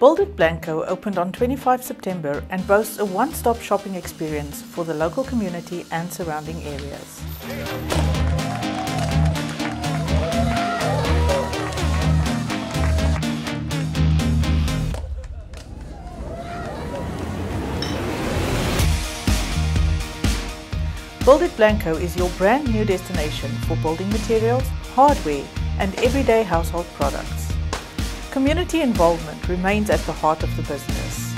Build It Blanco opened on 25 September and boasts a one-stop shopping experience for the local community and surrounding areas. Build It Blanco is your brand new destination for building materials, hardware and everyday household products. Community involvement remains at the heart of the business.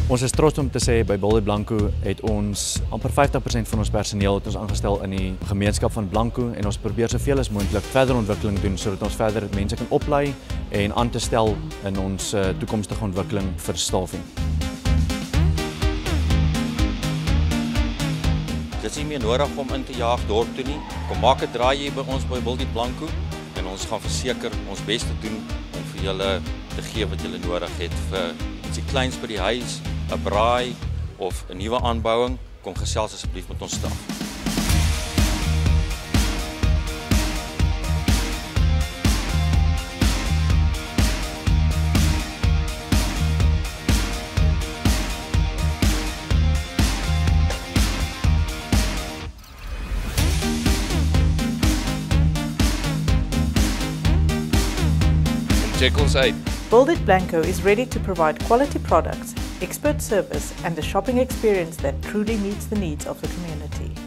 Ons is trots om te sê by Build It Blanco het ons amper 50% van ons personeel het ons aangestel in die gemeenskap van Blanco en ons probeer soveel as moontlik verder ontwikkeling doen sodat ons verder mense kan oplei en aan te stel in ons toekomstige ontwikkeling vir stafing. Dit is nie meer nodig om in te jaag dorp toe nie. Kom maak 'n draai hier by ons by Build It Blanco en ons gaan verseker ons bes te doen om vir julle te gee wat julle nodig het vir ietsie kleins by die huis, 'n braai of 'n nuwe aanbouing. Kom gesels asseblief met ons staf. Check ons uit. Build It Blanco is ready to provide quality products, expert service and a shopping experience that truly meets the needs of the community.